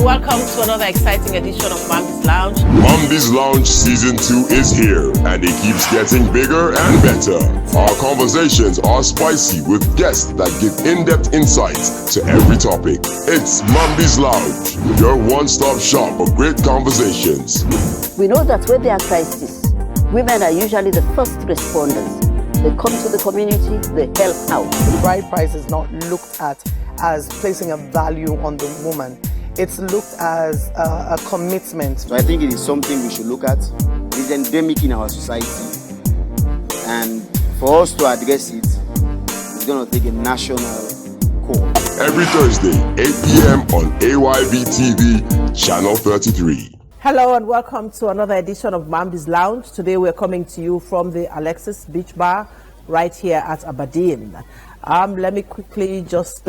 and welcome to another exciting edition of Mamdi's Lounge. Mamdi's Lounge Season 2 is here, and it keeps getting bigger and better. Our conversations are spicy with guests that give in-depth insights to every topic. It's Mamdi's Lounge, your one-stop shop for great conversations. We know that when there are crises, women are usually the first responders. They come to the community, they help out. The bride price is not looked at as placing a value on the woman. It's looked as a commitment. So I think it is something we should look at. It is endemic in our society. And for us to address it, it's going to take a national call. Every Thursday, 8 p.m. on AYB TV, Channel 33. Hello and welcome to another edition of Mamdi's Lounge. Today we're coming to you from the Alexis Beach Bar right here at Aberdeen. Let me quickly just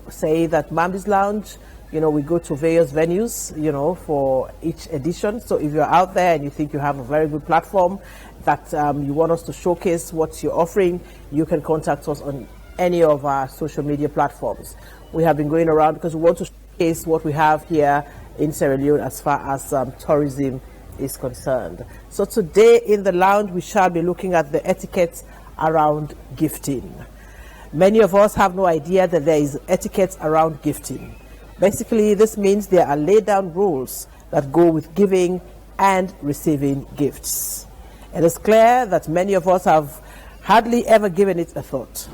say that Mamdi's Lounge, we go to various venues, for each edition. So if you're out there and you think you have a very good platform that you want us to showcase what you're offering, you can contact us on any of our social media platforms. We have been going around because we want to showcase what we have here in Sierra Leone as far as tourism is concerned. So today in the lounge we shall be looking at the etiquette around gifting. Many of us have no idea that there is etiquette around gifting. Basically, this means there are laid down rules that go with giving and receiving gifts. It is clear that many of us have hardly ever given it a thought.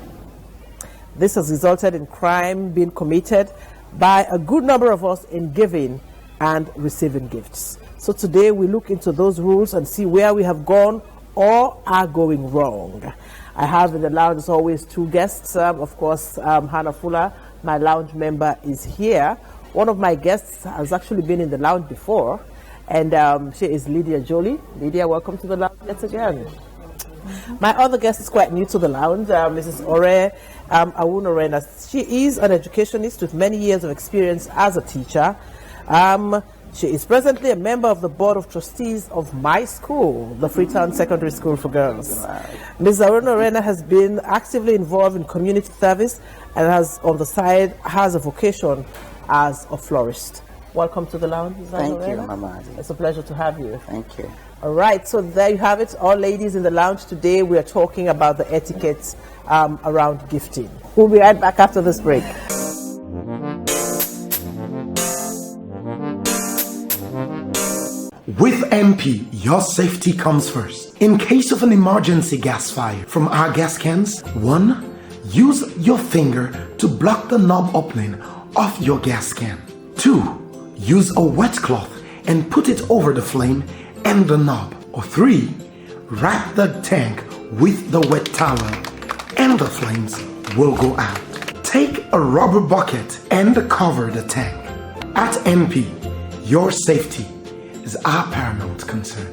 This has resulted in crime being committed by a good number of us in giving and receiving gifts. So today we look into those rules and see where we have gone or are going wrong. I have in the lounge as always two guests. Of course, Hannah Fuller, my lounge member, is here. One of my guests has actually been in the lounge before, and she is Lydia Jolie. Lydia, welcome to the lounge yet again. My other guest is quite new to the lounge, Mrs. Ore Awunorena. She is an educationist with many years of experience as a teacher. She is presently a member of the Board of Trustees of my school, the Freetown Secondary School for Girls. Ms. Awunorena has been actively involved in community service and has, on the side, has a vocation as a florist. Welcome to the lounge, Ms. Thank Awunorena. you, Mama. It's a pleasure to have you. Thank you. All right, so there you have it. All ladies in the lounge today, we are talking about the etiquette around gifting. We'll be right back after this break. With MP, your safety comes first. In case of an emergency gas fire from our gas cans, 1. Use your finger to block the knob opening of your gas can. 2. Use a wet cloth and put it over the flame and the knob. Or 3. Wrap the tank with the wet towel and the flames will go out. Take a rubber bucket and cover the tank. At MP, your safety is our paramount concern.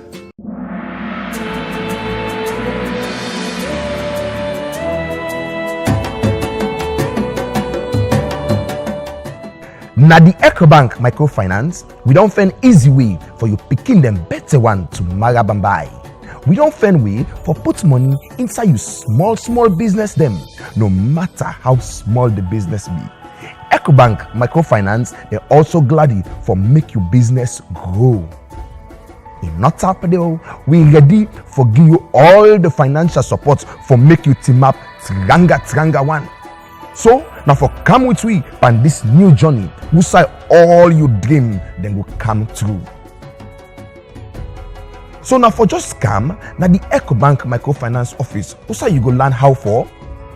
Na the EcoBank microfinance, we don't find easy way for you picking them better one to marabambai. We don't find way for put money inside you small business them, no matter how small the business be. EcoBank microfinance, they're also glad for make your business grow. In not happening, we ready for give you all the financial support for make you team up tranga one. So now for come with we on this new journey, we say all you dream then will come true. So now for just come, now the EcoBank microfinance office, we say you go learn how for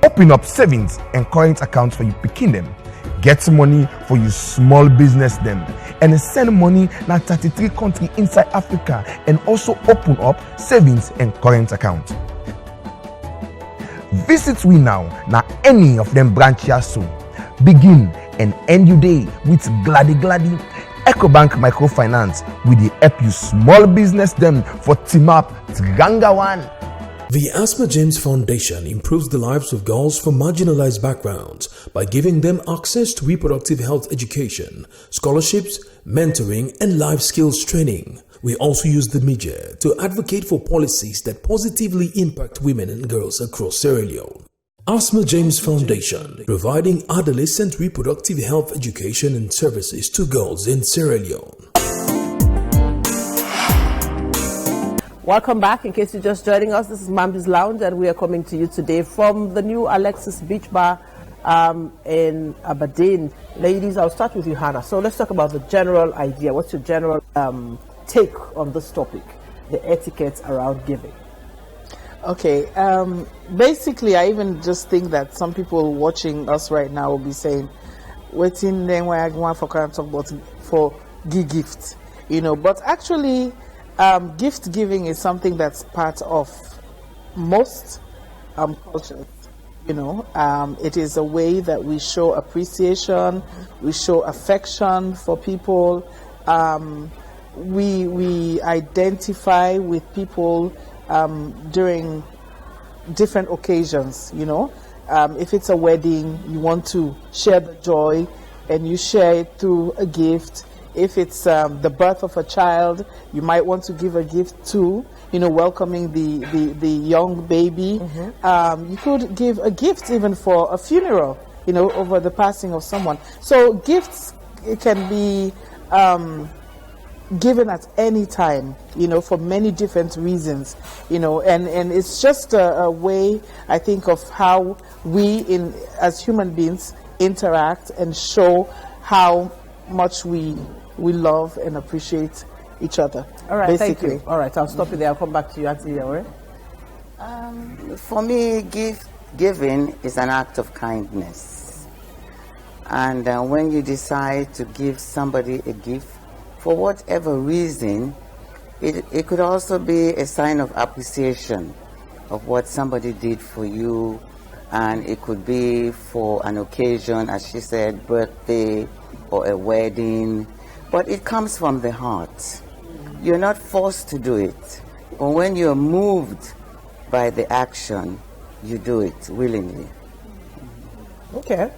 open up savings and current accounts for you picking them. Get money for your small business them and send money na 33 countries inside Africa and also open up savings and current account. Visit we now any of them branches soon. Begin and end your day with Glady EcoBank Microfinance with the help you small business them for team up Tranga one. The Asma James Foundation improves the lives of girls from marginalized backgrounds by giving them access to reproductive health education, scholarships, mentoring, and life skills training. We also use the media to advocate for policies that positively impact women and girls across Sierra Leone. Asma James Foundation, providing adolescent reproductive health education and services to girls in Sierra Leone. Welcome back. In case you're just joining us, this is Mamdi's Lounge, and we are coming to you today from the new Alexis Beach Bar in Aberdeen. Ladies, I'll start with you, Hannah. So let's talk about the general idea. What's your general take on this topic, the etiquette around giving? Okay, basically, I even just think that some people watching us right now will be saying, waiting then where I want for talk about for gift, but actually, gift giving is something that's part of most cultures. It is a way that we show appreciation, we show affection for people. We identify with people during different occasions. If it's a wedding, you want to share the joy, and you share it through a gift. If it's the birth of a child, you might want to give a gift too, welcoming the young baby. You could give a gift even for a funeral, over the passing of someone. So gifts, it can be given at any time, for many different reasons, and it's just a way, I think, of how we as human beings interact and show how much we love and appreciate each other. All right, basically. Thank you. All right, I'll stop you there. I'll come back to you, Auntie Yawere. For me, giving is an act of kindness. And when you decide to give somebody a gift, for whatever reason, it could also be a sign of appreciation of what somebody did for you. And it could be for an occasion, as she said, birthday or a wedding. But it comes from the heart. You're not forced to do it. But when you're moved by the action, you do it willingly. Okay.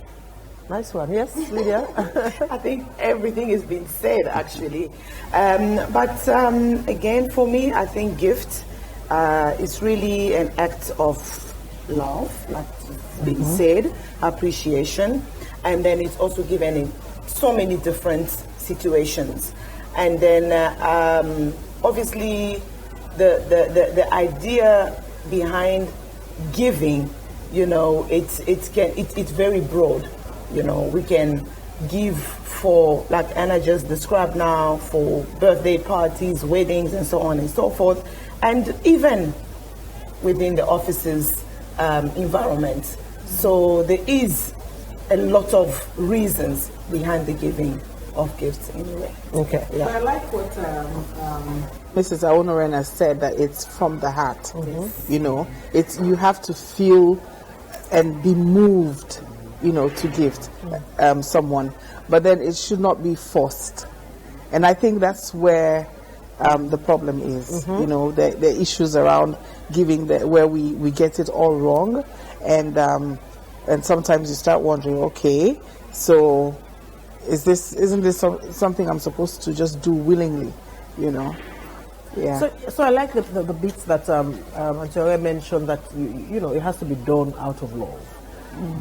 Nice one. Yes, Lydia? I think everything has been said, actually. But again, for me, I think gift is really an act of love, like being said, appreciation. And then it's also given in so many different situations. And then obviously the idea behind giving, it's very broad. We can give for, like Anna just described now, for birthday parties, weddings, and so on and so forth, and even within the office's environment. So there is a lot of reasons behind the giving of gifts anyway. Okay. Yeah. But I like what Mrs. Aonorena said, that it's from the heart. It's, you have to feel and be moved, to gift someone, but then it should not be forced. And I think that's where the problem is. The issues around giving, where we get it all wrong, and sometimes you start wondering, okay, so isn't this something I'm supposed to just do willingly? Yeah. So I like the bits that Antoine mentioned, that it has to be done out of love.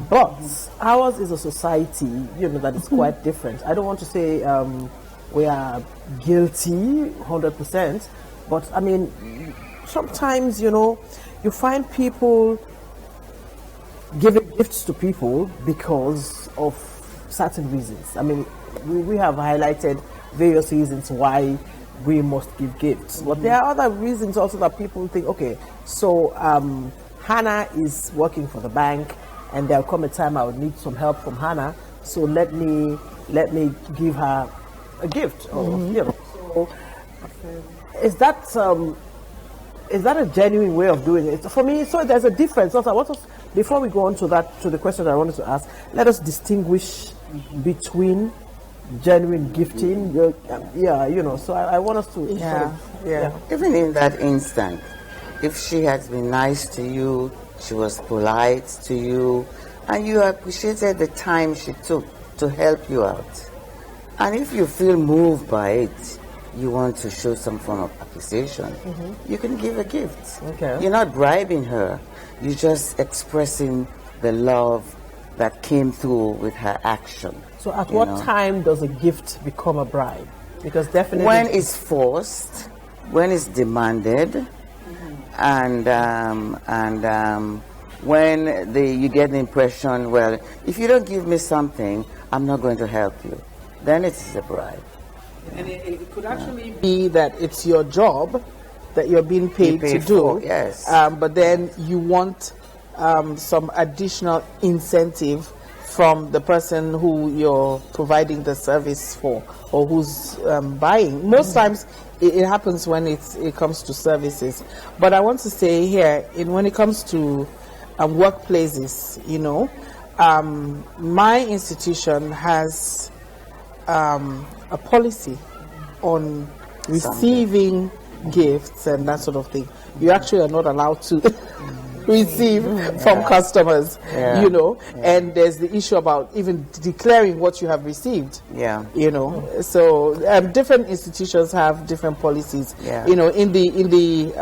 But ours is a society, that is quite different. I don't want to say we are guilty 100%, but I mean, sometimes, you find people giving gifts to people because of certain reasons. I mean, we have highlighted various reasons why we must give gifts. But there are other reasons also that people think, okay, so Hannah is working for the bank, and there'll come a time I would need some help from Hannah, so let me give her a gift. So is that a genuine way of doing it? For me, so there's a difference. Also, before we go on to the question that I wanted to ask, let us distinguish between genuine gifting. So I want us to Even in that instant, if she has been nice to you, she was polite to you, and you appreciated the time she took to help you out, and if you feel moved by it, you want to show some form of appreciation, you can give a gift. Okay. You're not bribing her, you're just expressing the love that came through with her action. So at what time does a gift become a bribe? Because definitely... When it's forced, when it's demanded, and when you get the impression, well, if you don't give me something, I'm not going to help you, then it is a bribe. And it could actually be that it's your job that you're being paid to do, yes. But then you want some additional incentive from the person who you're providing the service for, or who's buying. Most times it happens when it comes to services. But I want to say here, when it comes to workplaces, my institution has a policy on receiving gifts and that sort of thing. You actually are not allowed to receive from customers, and there's the issue about even declaring what you have received. So different institutions have different policies. In the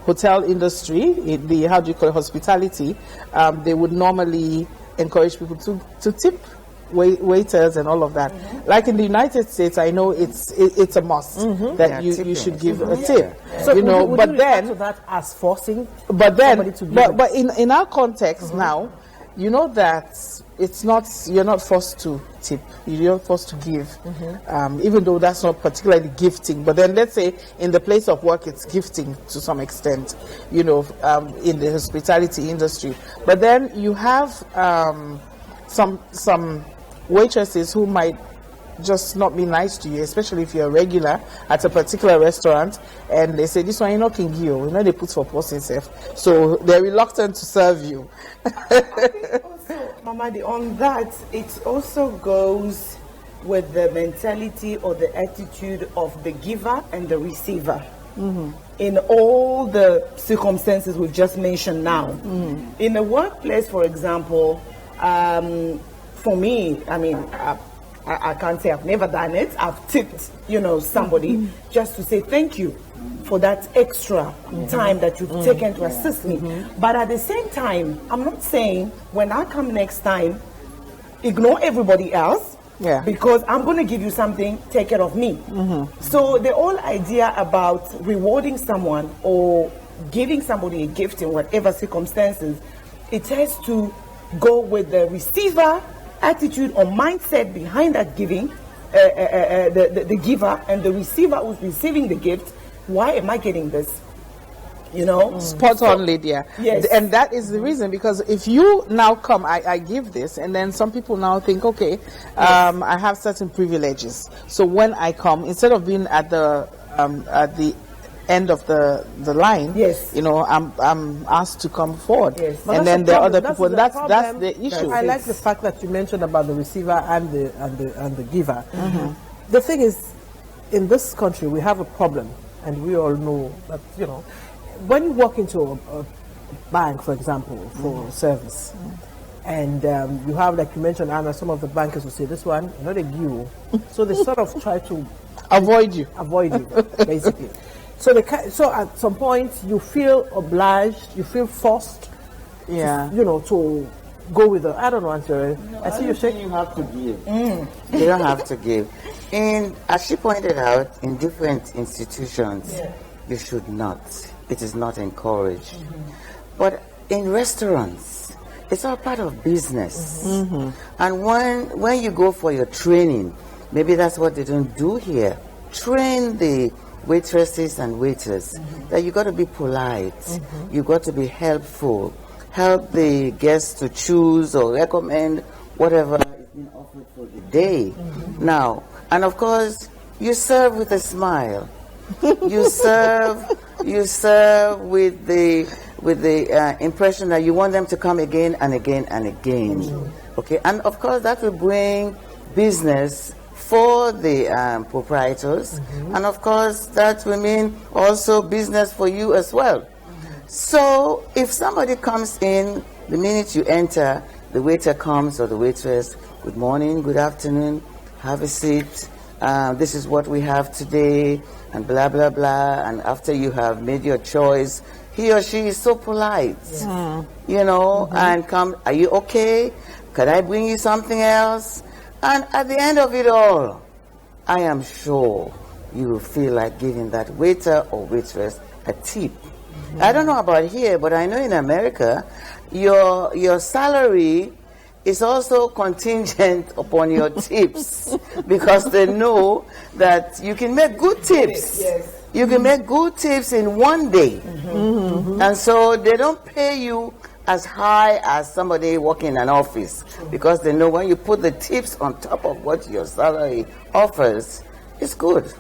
hotel industry, in the hospitality, they would normally encourage people to tip waiters and all of that. Like in the United States, I know it's a must that you should give a tip. So would you refer to that as forcing? But then, somebody to give but in our context now, that you're not forced to tip. You're forced to give, even though that's not particularly gifting. But then let's say in the place of work, it's gifting to some extent, in the hospitality industry. But then you have some waitresses who might just not be nice to you, especially if you're a regular at a particular restaurant, and they say, this one, can give. They put for person self. So they're reluctant to serve you. Also, Mamdi, on that, it also goes with the mentality or the attitude of the giver and the receiver. In all the circumstances we've just mentioned now. In the workplace, for example, for me, I can't say I've never done it. I've tipped, somebody just to say thank you for that extra time that you've taken to assist me. But at the same time, I'm not saying when I come next time, ignore everybody else, because I'm going to give you something, take care of me. So the whole idea about rewarding someone or giving somebody a gift in whatever circumstances, it has to go with the receiver attitude or mindset behind that giving, the giver and the receiver who's receiving the gift. Why am I getting this? Spot on, Lydia. Yes. And that is the reason, because if you now come, I give this, and then some people now think, okay, I have certain privileges. So when I come, instead of being at the end of the line, I'm asked to come forward, and then there are other people. That's the issue. I like the fact that you mentioned about the receiver and the giver. The thing is, in this country, we have a problem, and we all know that when you walk into a bank, for example, for service, and you have, like you mentioned, Anna, some of the bankers will say, "This one, not a you," so they sort of try to avoid you, basically. So at some point you feel obliged, you feel forced, to go with I don't know, answer. I see you shaking. You have to give. You don't have to give. And as she pointed out, in different institutions, you should not. It is not encouraged. But in restaurants, it's all part of business. And when you go for your training, maybe that's what they don't do here. Train the waitresses and waiters that you got to be polite, you got to be helpful, help the guests to choose or recommend whatever is being offered for the day. Now, and of course, you serve with a smile. You serve with the impression that you want them to come again and again and again. Okay, and of course that will bring business for the proprietors, and of course that will mean also business for you as well. So if somebody comes in, the minute you enter, the waiter comes or the waitress, good morning, good afternoon, have a seat, this is what we have today, and blah blah blah, and after you have made your choice, he or she is so polite, you know, and come, are you okay? Could I bring you something else? And at the end of it all, I am sure you will feel like giving that waiter or waitress a tip. I don't know about here, but I know in America, your salary is also contingent upon your tips, because they know that you can make good tips. You can make good tips in one day. And so they don't pay you as high as somebody working in an office, because they know when you put the tips on top of what your salary offers, it's good.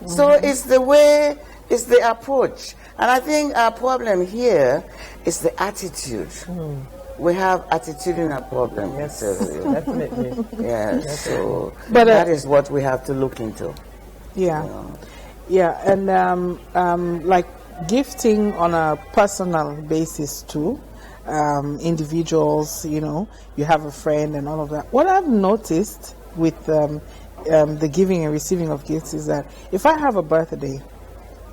So it's the way, it's the approach. And I think our problem here is the attitude. We have attitudinal problem. Yes, definitely. Yes, so But, that is what we have to look into. Yeah. You know. Yeah, and like gifting on a personal basis too, individuals, you know, you have a friend and all of that. What I've noticed with the giving and receiving of gifts is that if I have a birthday,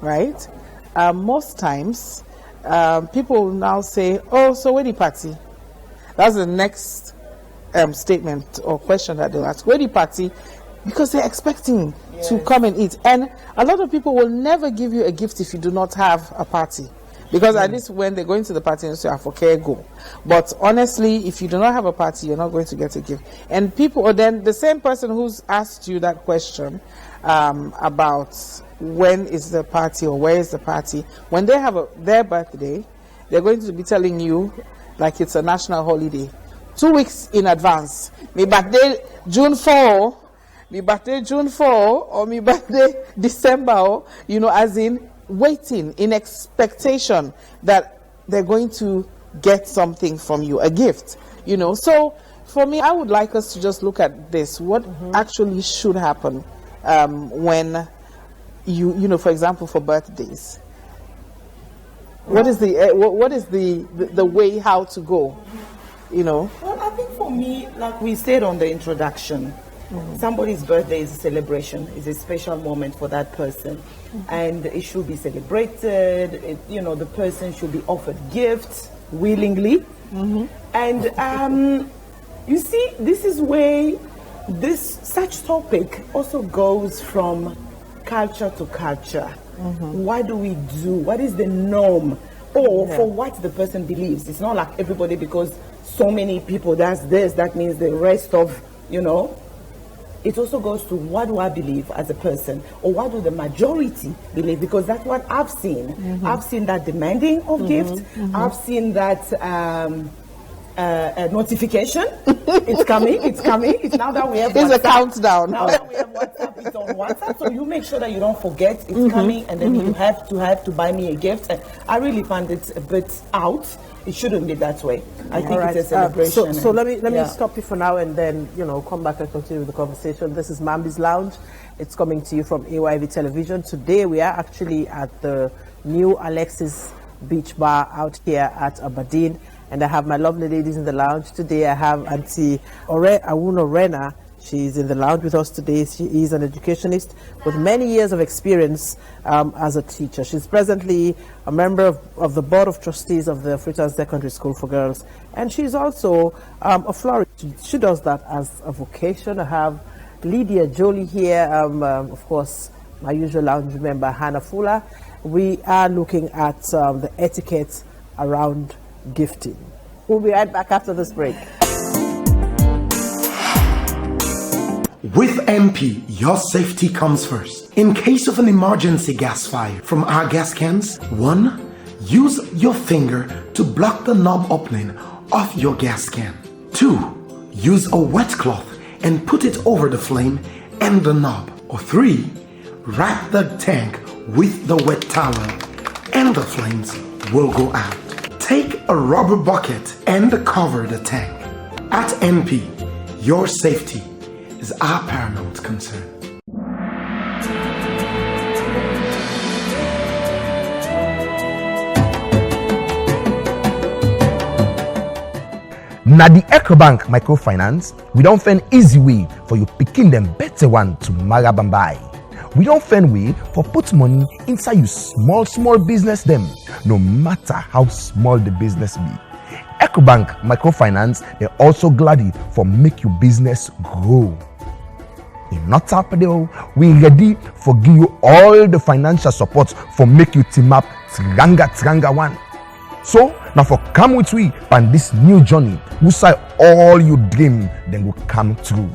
right, most times people will now say, oh, so where the party? That's the next statement or question that they'll ask. Where the party? Because they're expecting to come and eat. And a lot of people will never give you a gift if you do not have a party. Because at least when they're going to the party and say, okay, go. But honestly, if you do not have a party, you're not going to get a gift. And people, or then the same person who's asked you that question about when is the party or where is the party, when they have their birthday, they're going to be telling you like it's a national holiday 2 weeks in advance. My birthday June 4, my birthday June 4, or my birthday December, you know, as in waiting in expectation that they're going to get something from you, a gift, you know. So for me, I would like us to just look at this. What actually should happen when you know, for example, for birthdays? What is the way how to go, you know? Well, I think for me, like we said on the introduction, somebody's birthday is a celebration, is a special moment for that person, and it should be celebrated. You know, the person should be offered gifts willingly, and you see, this is where such topic also goes from culture to culture. What do we do? What is the norm? Or for what the person believes. It's not like everybody, because so many people does this, that means the rest of, you know. It also goes to what do I believe as a person, or what do the majority believe, because that's what I've seen. I've seen that demanding of gift. I've seen that notification. It's coming. It's now that we have There's a countdown. Now that we have WhatsApp, it's on WhatsApp. So you make sure that you don't forget it's coming, and then you have to buy me a gift. And I really find it a bit out. It shouldn't be that way. I think it's a celebration. So let me stop you for now, and then, you know, come back and continue the conversation. This is Mamdi's Lounge. It's coming to you from AYV Television. Today we are actually at the new Alexis Beach Bar out here at Aberdeen. And I have my lovely ladies in the lounge. Today I have Auntie Awuno Rena. She's in the lounge with us today. She is an educationist with many years of experience as a teacher. She's presently a member of the Board of Trustees of the Freetown Secondary School for Girls. And she's also a florist. She does that as a vocation. I have Lydia Jolie here, of course, my usual lounge member, Hannah Fuller. We are looking at the etiquette around gifting. We'll be right back after this break. With MP, your safety comes first. In case of an emergency gas fire from our gas cans, 1. Use your finger to block the knob opening of your gas can. 2. Use a wet cloth and put it over the flame and the knob. Or 3. Wrap the tank with the wet towel and the flames will go out. Take a rubber bucket and cover the tank. At MP, your safety is our paramount concern. Na the EcoBank microfinance, we don't find easy way for you picking them better one to Marabambai. We don't find way for put money inside you small business them, no matter how small the business be. EcoBank Microfinance, they're also glad for make your business grow. If not happening, we ready for give you all the financial support for make you team up Tranga one. So now for come with we on this new journey, we say all you dream then will come true.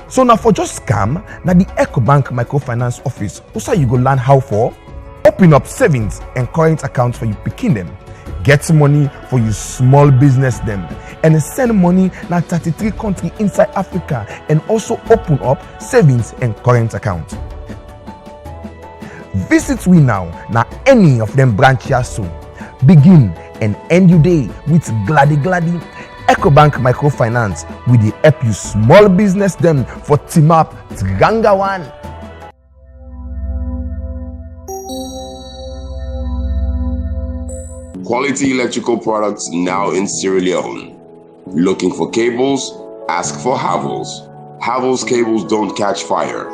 So now for just come, now the EcoBank Microfinance office, also you go learn how for open up savings and current accounts for you picking them, get money for you small business them, and send money now 33 countries inside Africa, and also open up savings and current account. Visit we now any of them branches soon. Begin and end your day with Glady EcoBank Microfinance with the help you small business them for team up Tranga one. Quality electrical products now in Sierra Leone. Looking for cables? Ask for Havels. Havels cables don't catch fire.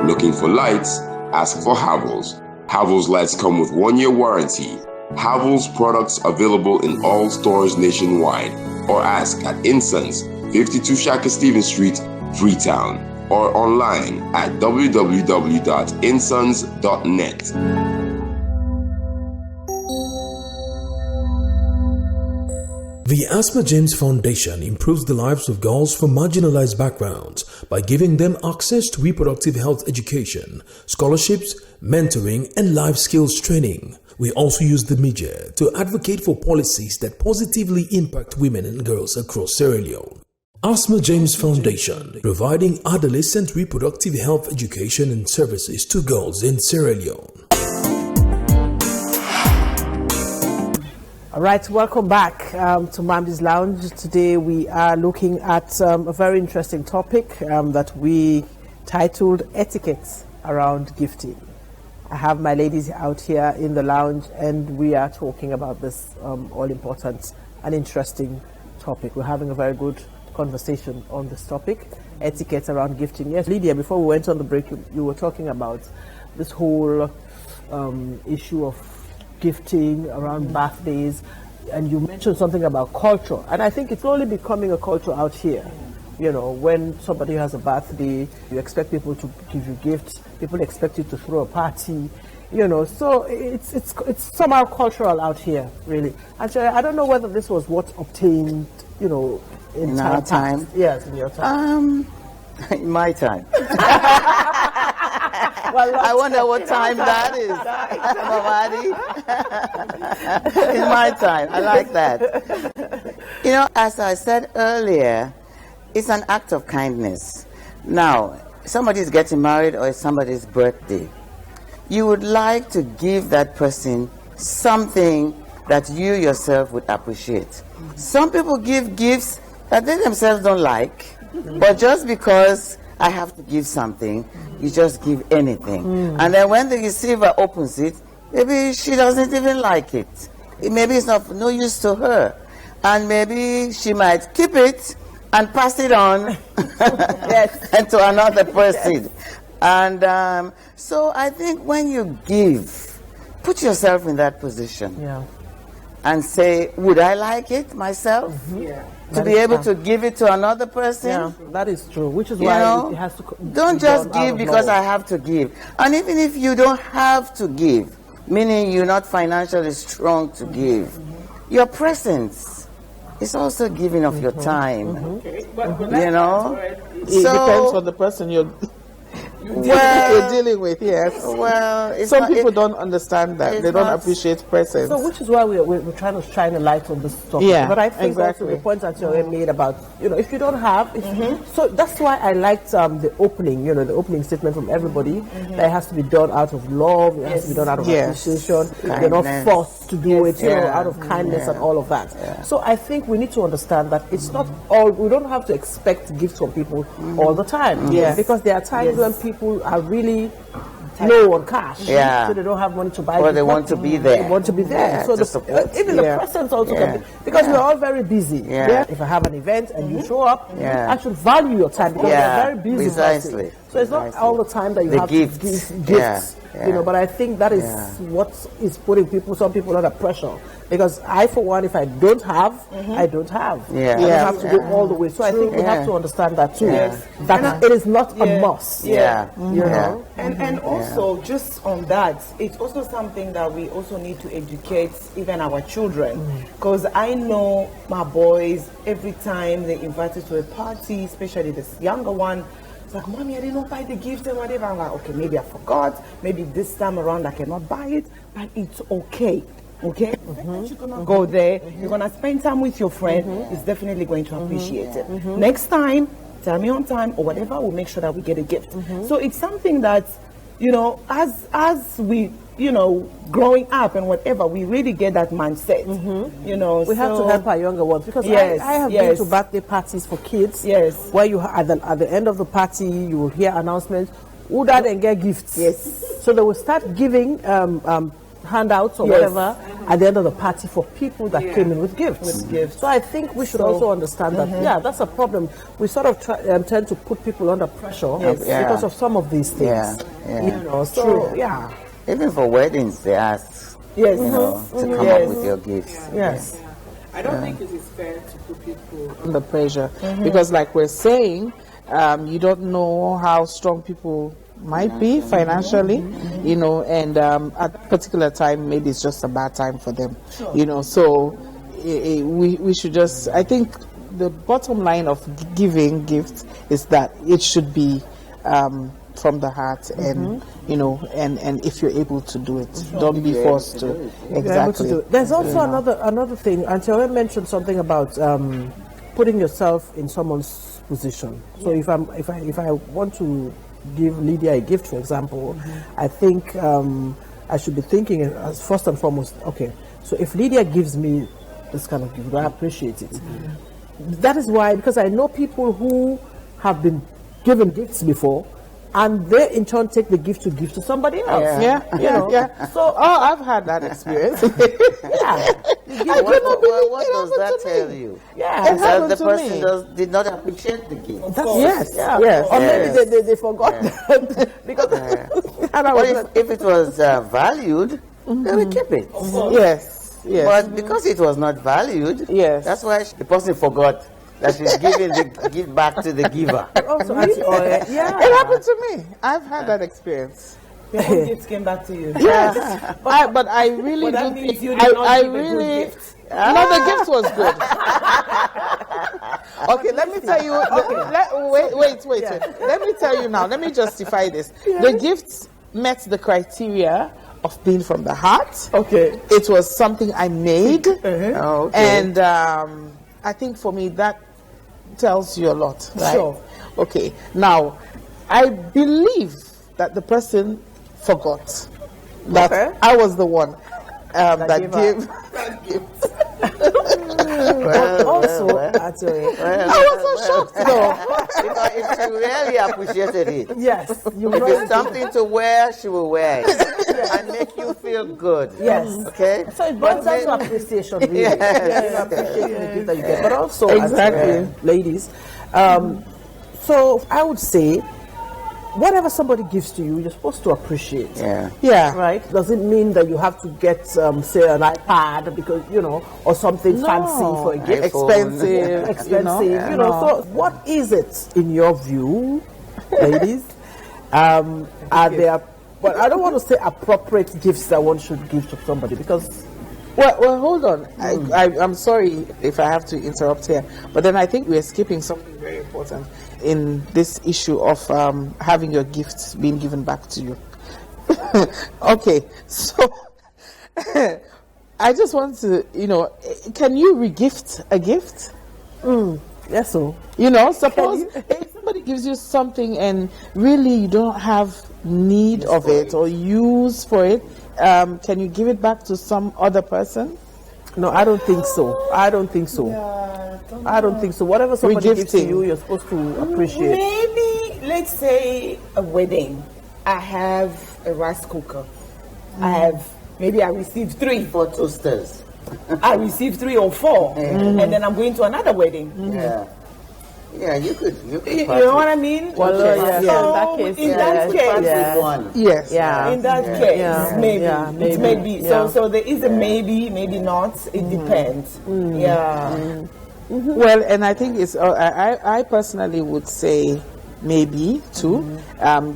Looking for lights? Ask for Havels. Havels lights come with 1-year warranty. Havels products available in all stores nationwide, or ask at Incense, 52 Shaka Stevens Street, Freetown, or online at www.insons.net. The Asma James Foundation improves the lives of girls from marginalized backgrounds by giving them access to reproductive health education, scholarships, mentoring, and life skills training. We also use the media to advocate for policies that positively impact women and girls across Sierra Leone. Asma James Foundation, providing adolescent reproductive health education and services to girls in Sierra Leone. All right, welcome back to Mamdi's Lounge. Today we are looking at a very interesting topic that we titled Etiquette around gifting. I have my ladies out here in the lounge and we are talking about this all-important and interesting topic. We're having a very good conversation on this topic, etiquette around gifting. Yes, Lydia, before we went on the break, you were talking about this whole issue of gifting around birthdays, and you mentioned something about culture, and I think it's only becoming a culture out here. You know, when somebody has a birthday, you expect people to give you gifts, people expect you to throw a party, you know, so it's somehow cultural out here, really. Actually, I don't know whether this was what obtained, you know, in our time. Yes, in your time. In my time. Well, I wonder what time that is. Mamadi. In my time. I like that. You know, as I said earlier, it's an act of kindness. Now, somebody's getting married or it's somebody's birthday. You would like to give that person something that you yourself would appreciate. Some people give gifts that they themselves don't like, but just because I have to give something, you just give anything. And then when the receiver opens it, maybe she doesn't even like it. Maybe it's of no use to her. And maybe she might keep it and pass it on and to another person. And so I think when you give, put yourself in that position and say, would I like it myself? To be able to give it to another person? Yeah, that is true, which is why it has to don't just give because I have to give. And even if you don't have to give, meaning you're not financially strong to give, your presence is also giving of your time. You know? It depends on the person you're dealing with, yes. Well, some people don't understand that. They don't appreciate presence. So which is why we're trying to shine a light on this topic. Yeah, but I think also the point that you made about, you know, if you don't have, so that's why I liked the opening, you know, the opening statement from everybody, that it has to be done out of love, it has to be done out of appreciation, you're not forced to do it, you know, out of kindness and all of that. So I think we need to understand that it's not all, we don't have to expect gifts from people all the time. Because there are times when people are really low on cash. Yeah. So they don't have money to buy. Or they want to be there. They want to be there. Yeah, so to support. even the presents also can be, because we're all very busy. Yeah. If I have an event and you show up, I should value your time because you're very busy. Precisely. So it's not all the time that you have to give gifts. You know, but I think that is what is putting some people under pressure. Because I, for one, if I don't have, I don't have. I don't have to go all the way. So I think we have to understand that too. That it is not a must. You know? And also, just on that, it's also something that we also need to educate even our children. Because I know my boys, every time they invite us to a party, especially this younger one, it's like, Mommy, I didn't buy the gift and whatever. I'm like, okay, maybe I forgot. Maybe this time around I cannot buy it. But it's okay. Okay? You're going to go there. You're going to spend time with your friend. It's definitely going to appreciate it. Next time, tell me on time or whatever, we'll make sure that we get a gift. So it's something that, you know, as we, you know, growing up and whatever, we really get that mindset. You know, we have to help our younger ones because I have been to birthday parties for kids. Where you at the end of the party you will hear announcements. Who dad and get gifts? So they will start giving handouts or whatever at the end of the party for people that came in with gifts. So I think we should also understand that that's a problem. We sort of tend to put people under pressure because of some of these things. You know, so even for weddings, they ask, you know, to come up with your gifts. I don't think it is fair to put people under pressure because, like we're saying, you don't know how strong people might be financially, you know, and at a particular time, maybe it's just a bad time for them, you know. So we should just, I think the bottom line of giving gifts is that it should be from the heart and you know, and if you're able to do it, don't be forced to. Exactly. There's also another thing. Auntie Owen mentioned something about putting yourself in someone's position. So if I want to give Lydia a gift, for example, I think I should be thinking as first and foremost, okay, so if Lydia gives me this kind of gift, I appreciate it. That is why, because I know people who have been given gifts before, and they in turn take the gift to give to somebody else. So, I've had that experience. What does that tell you? That the person did not appreciate the gift. Or maybe they forgot because if it was valued, they will keep it. But because it was not valued, that's why the person forgot that she's giving the gift back to the giver. It happened to me. I've had that experience. The whole gift came back to you. But I really that do means think you did not I give a good really gift. No, the gift was good. Okay, let me tell you. Wait. Let me tell you now. Let me justify this. The gifts met the criteria of being from the heart. Okay. It was something I made, and I think for me that tells you a lot, right? Sure. Okay. Now, I believe that the person forgot that I was the one that gave that gift. I was so shocked though. Because if she really appreciated it, if it's something to wear, she will wear it and make you feel good. Okay. So it boils down to appreciation, really. You appreciate the gift that you get, but also ladies. So I would say, whatever somebody gives to you, you're supposed to appreciate. Right? Doesn't mean that you have to get, say, an iPad because, you know, or something fancy for a gift. Expensive. You know. So what is it, in your view, ladies? Are there, but I don't want to say appropriate gifts that one should give to somebody because... Well, hold on. I'm sorry if I have to interrupt here, but then I think we're skipping something very important in this issue of having your gifts being given back to you. Okay, so I just want to, you know, can you regift a gift? Yes, so. You know, suppose if somebody gives you something and really you don't have need of it or use for it, can you give it back to some other person? No, I don't think so. I don't think so. Whatever somebody gives to you, you're supposed to appreciate. Maybe, let's say, a wedding. I have a rice cooker. I received 3. 4 toasters. I received 3 or 4, and then I'm going to another wedding. Yeah, you could. You know what I mean? Well, okay. So in that case, yes. Yeah. In that case, maybe. It may be. So there is a maybe not. It depends. Yeah. Well, and I think it's. I personally would say maybe too.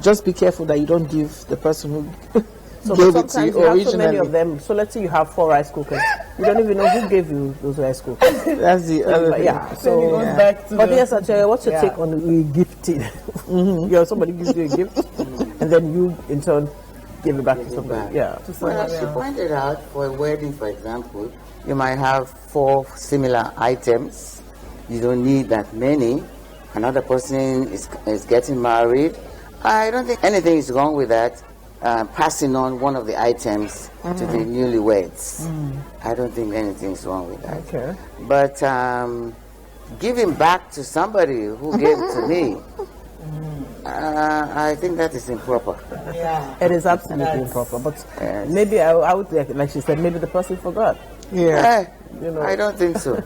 Just be careful that you don't give the person who. So gave sometimes it to you you have so many of them. So let's say you have 4 rice cookers. You don't even know who gave you those rice cookers. That's the other thing. Yeah. So back to but yes, Achille, what's your take on gifting? Somebody gives you a gift, and then you in turn give it back to somebody. Yeah. Well, as she pointed out, for a wedding, for example, you might have 4 similar items. You don't need that many. Another person is getting married. I don't think anything is wrong with that. Passing on one of the items to the newlyweds. I don't think anything's wrong with that. Okay. But giving back to somebody who gave it to me, I think that is improper. Yeah. It is absolutely improper. But maybe I would, like she said, maybe the person forgot. Yeah. I don't think so.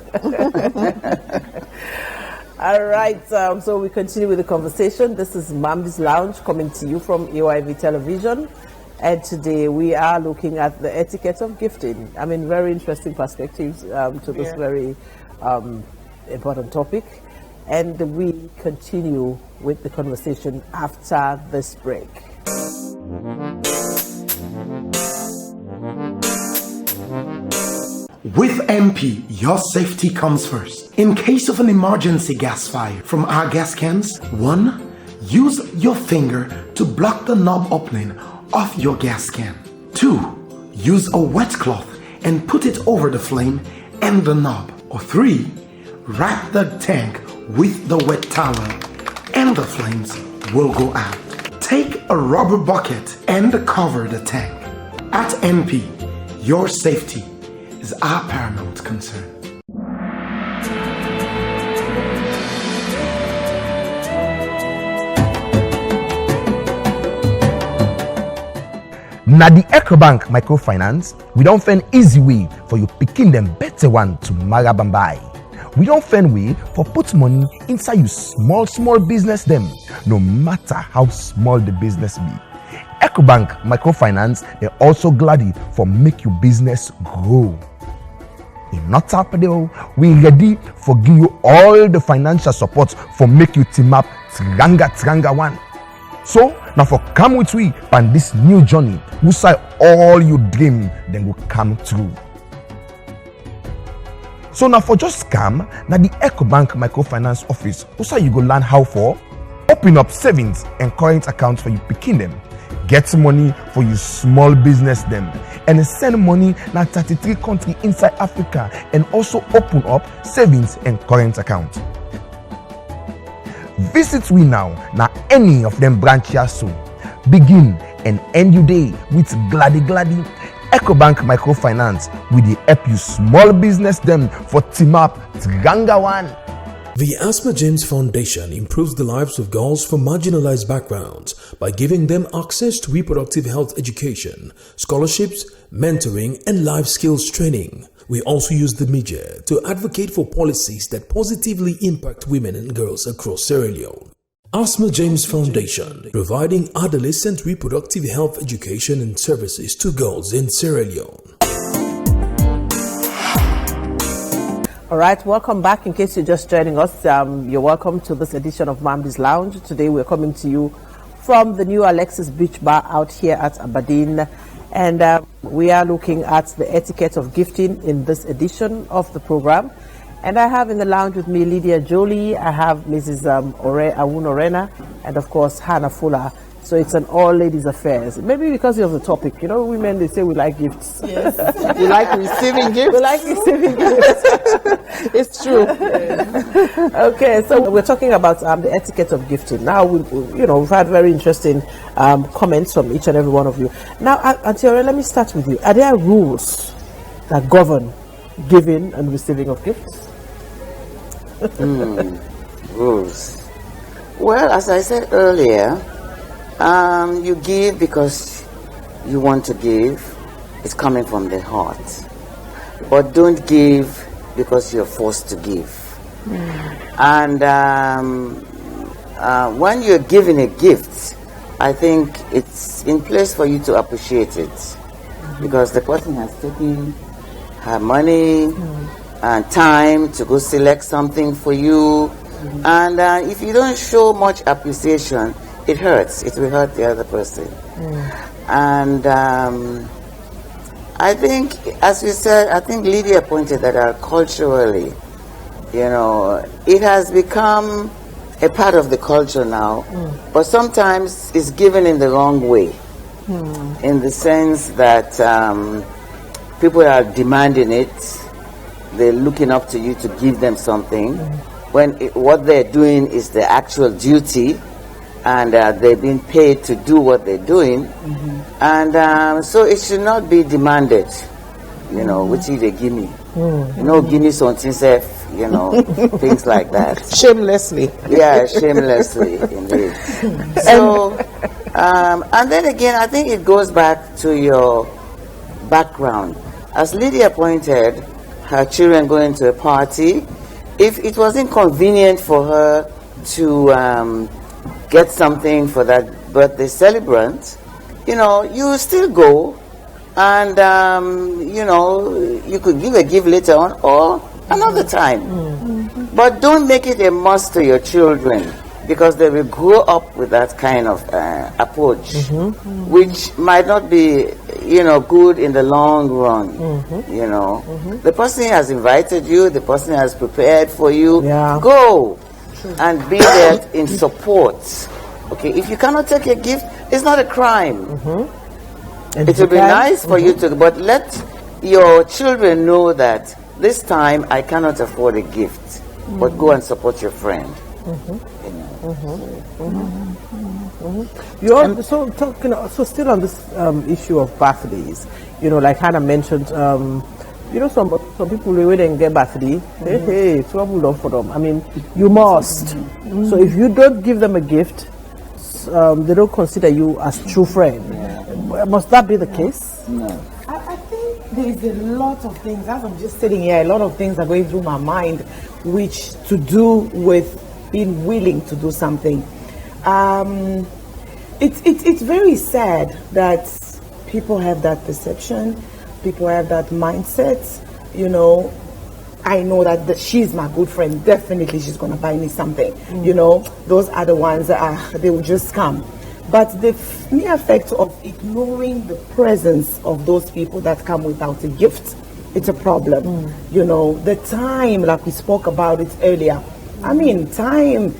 All right, so we continue with the conversation. This is Mamdi's Lounge coming to you from AYV Television. And today we are looking at the etiquette of gifting. I mean, very interesting perspectives to this very important topic. And we continue with the conversation after this break. With MP, your safety comes first. In case of an emergency gas fire from our gas cans, 1. Use your finger to block the knob opening of your gas can. 2. Use a wet cloth and put it over the flame and the knob. Or 3. Wrap the tank with the wet towel and the flames will go out. Take a rubber bucket and cover the tank. At MP, your safety is our paramount concern. Na the EcoBank microfinance, we don't find easy way for you picking them better one to Marabambai. We don't find way for put money inside you small business them, no matter how small the business be. EcoBank microfinance, they're also glad for make your business grow. In not Tapado, we ready for give you all the financial support for make you team up Tranga one. So now for come with we on this new journey, we say all you dream then will come true. So now for just come, now the EcoBank microfinance office, also you go learn how for open up savings and current accounts for you picking them. Get money for your small business them and send money now 33 countries inside Africa and also open up savings and current account. Visit we now any of them branches soon. Begin and end your day with Gladdy EcoBank microfinance with the help you small business them for team up Tranga one. The Asma James Foundation improves the lives of girls from marginalized backgrounds by giving them access to reproductive health education, scholarships, mentoring, and life skills training. We also use the media to advocate for policies that positively impact women and girls across Sierra Leone. Asma James Foundation, providing adolescent reproductive health education and services to girls in Sierra Leone. All right, welcome back. In case you're just joining us, you're welcome to this edition of Mamdi's Lounge. Today we're coming to you from the new Alexis Beach Bar out here at Aberdeen. And we are looking at the etiquette of gifting in this edition of the program. And I have in the lounge with me Lydia Jolie, I have Mrs. Awun Orena, and of course Hannah Fuller. So it's an all ladies affairs. Maybe because of the topic, you know, women, they say we like gifts. Yes. We like receiving gifts. We like receiving gifts. It's true. Okay, so we're talking about the etiquette of gifting. Now, we've had very interesting comments from each and every one of you. Now, Antiore, let me start with you. Are there rules that govern giving and receiving of gifts? Rules. Well, as I said earlier, you give because you want to give, it's coming from the heart. But don't give because you're forced to give. And when you're giving a gift, I think it's in place for you to appreciate it, because the person has taken her money and time to go select something for you. And if you don't show much appreciation, it hurts. It will hurt the other person. And I think, as we said, I think Lydia pointed that out culturally, it has become a part of the culture now, but sometimes it's given in the wrong way, in the sense that people are demanding it, they're looking up to you to give them something, when what they're doing is the actual duty, and they're being paid to do what they're doing, and so it should not be demanded, which is a gimme. Gimme something safe, things like that. Shamelessly. Yeah, shamelessly, indeed. So, and then again, I think it goes back to your background. As Lydia pointed, her children going to a party, if it was inconvenient for her to get something for that birthday celebrant, you still go, and you could give a gift later on or another time. But don't make it a must to your children, because they will grow up with that kind of approach, which might not be, good in the long run. The person has invited you, the person has prepared for you. Go and be there in support. Okay, if you cannot take a gift, it's not a crime. It will be nice for you to, but let your children know that this time I cannot afford a gift, but go and support your friend. You're also talking, so still on this issue of birthdays, like Hannah mentioned, some people really didn't get birthday. Hey, trouble done for them. I mean, you must. So if you don't give them a gift, they don't consider you as true friend. Must that be the case? No. I think there's a lot of things, as I'm just sitting here, a lot of things are going through my mind, which to do with being willing to do something. It's very sad that people have that perception, people have that mindset. I know that she's my good friend, definitely she's going to buy me something. Those are the ones that they will just come. But the mere fact of ignoring the presence of those people that come without a gift, it's a problem. The time, like we spoke about it earlier. I mean, time,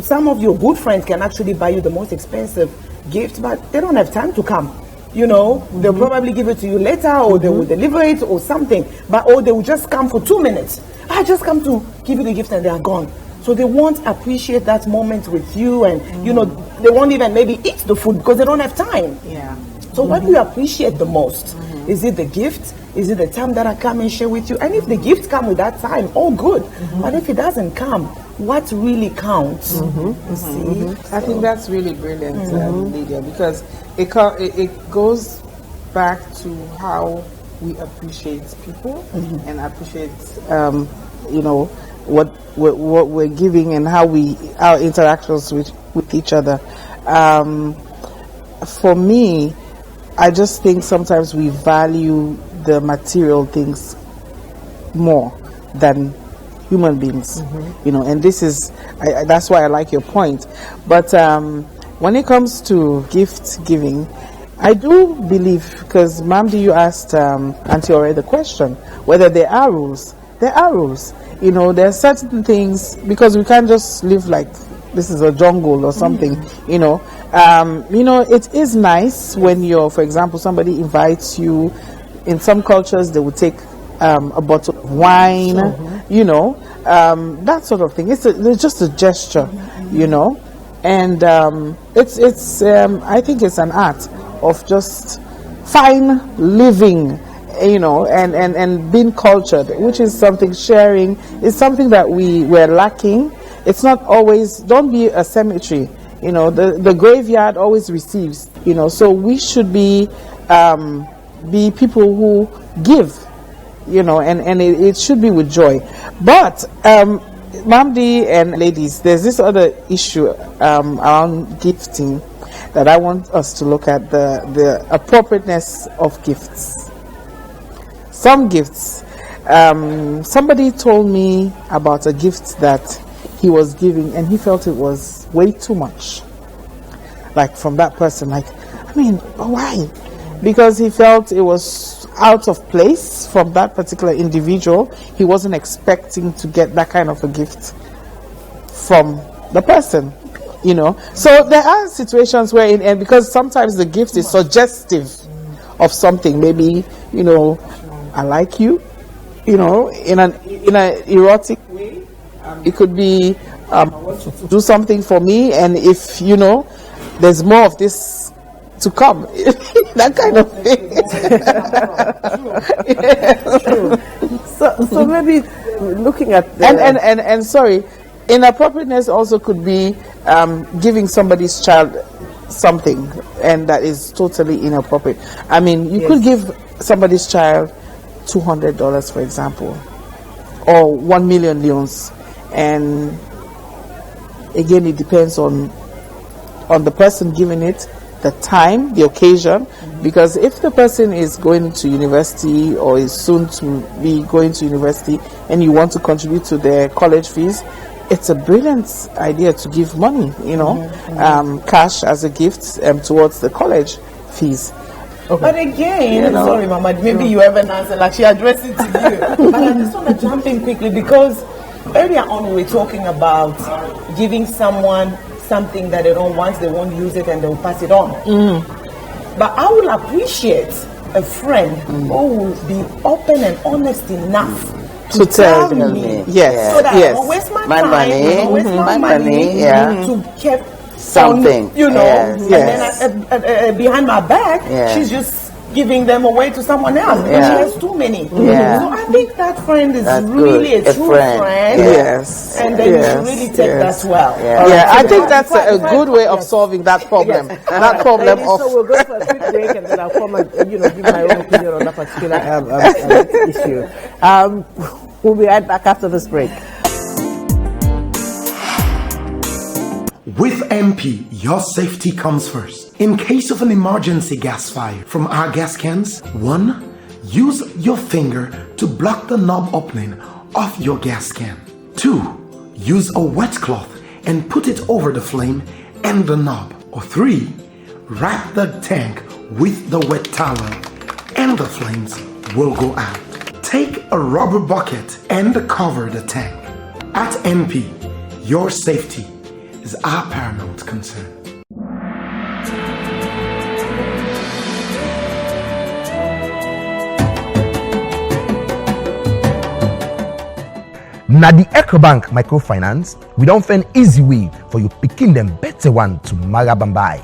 some of your good friends can actually buy you the most expensive gift, but they don't have time to come. They'll probably give it to you later, or they will deliver it or something, or they will just come for 2 minutes. I just come to give you the gift and they are gone. So they won't appreciate that moment with you, and they won't even maybe eat the food because they don't have time. So what do you appreciate the most? Is it the gift? Is it the time that I come and share with you? And if the gift comes with that time, all good. But if it doesn't come, what really counts? You see? I think that's really brilliant, Lydia, because it goes back to how we appreciate people and appreciate what we're giving and how our interactions with each other. For me, I just think sometimes we value the material things more than human beings, and this is that's why I like your point. But when it comes to gift giving, I do believe, because Mamdi, you asked Auntie already the question whether there are rules. There are rules. There are certain things, because we can't just live like this is a jungle or something. It is nice when for example, somebody invites you. In some cultures, they would take a bottle of wine, that sort of thing. It's just a gesture, and it's I think it's an art of just fine living, and being cultured, which is something. Sharing is something that we're lacking. It's not always, don't be a cemetery, You know, the graveyard always receives. You know, so we should be people who give. You know, and it should be with joy. But Mamdi and ladies, there's this other issue around gifting that I want us to look at, the appropriateness of gifts. Some gifts. Somebody told me about a gift that he was giving and he felt it was way too much. Like from that person, like, I mean, why? Because he felt it was out of place from that particular individual. He wasn't expecting to get that kind of a gift from the person, you know. So there are situations where, and because sometimes the gift is suggestive of something, maybe, you know, I like you, you know, in an erotic way. It could be do something for me, and if, you know, there's more of this to come, that kind of thing. So maybe looking at the and sorry, inappropriateness also could be giving somebody's child something, and that is totally inappropriate. I mean, you could give somebody's child $200, for example, or 1 million leons, and again, it depends on the person giving it, the time, the occasion, because if the person is going to university or is soon to be going to university and you want to contribute to their college fees, it's a brilliant idea to give money, you know, cash as a gift towards the college fees. Okay. But again, you know, sorry, Mama, maybe you haven't answered, like she addressed it to you. But I just want to jump in quickly because earlier on we were talking about giving someone something that they don't want, they won't use it and they'll pass it on. But I will appreciate a friend who will be open and honest enough to tell me, yes, so that I don't waste my time, I don't waste my money to get something, you know, and then behind my back, she's just giving them away to someone else because she has too many. So I think that friend is really a true friend. Yes. And then you should really take that well. I think that's a good way of solving that problem. That problem of. So we'll go for a quick break and then I'll come and give my own opinion on that particular issue. We'll be right back after this break. With MP, your safety comes first. In case of an emergency gas fire from our gas cans, 1. Use your finger to block the knob opening of your gas can. 2. Use a wet cloth and put it over the flame and the knob. Or 3. Wrap the tank with the wet towel and the flames will go out. Take a rubber bucket and cover the tank. At MP, your safety is our paramount concern. Na the EcoBank microfinance, we don't find easy way for you picking them better one to Marabambai.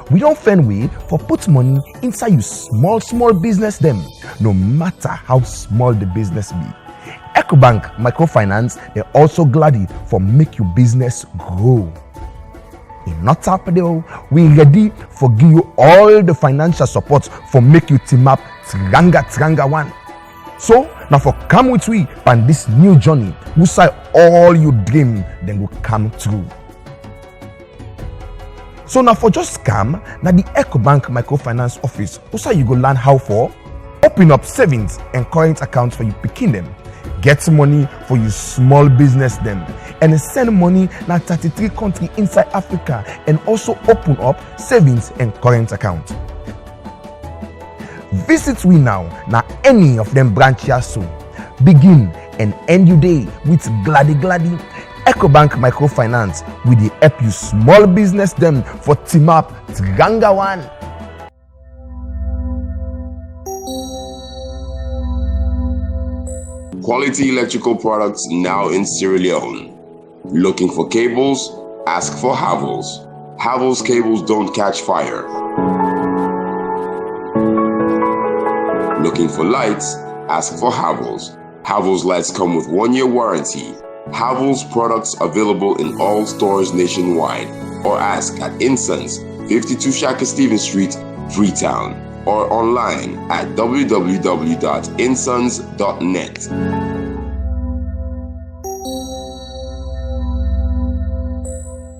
We don't find way for put money inside you small business them, no matter how small the business be. EcoBank microfinance, they're also glad for make your business grow. In not Tapado, we ready for give you all the financial support for make you team up Tranga one. So now for come with we on this new journey, we say all you dream then will come true. So now for just come, now the EcoBank microfinance office, we say you go learn how for open up savings and current accounts for you picking them, get money for you small business them, and send money na 33 countries inside Africa and also open up savings and current account. Visit we now any of them branches soon. Begin and end your day with Gladdy EcoBank microfinance with the help you small business them for team up Tranga one. Quality electrical products now in Sierra Leone. Looking for cables? Ask for Havels. Havels cables don't catch fire. Looking for lights? Ask for Havels. Havels lights come with 1-year warranty. Havels products available in all stores nationwide. or ask at Insons, 52 Shaka Stevens Street, Freetown, or online at www.insons.net.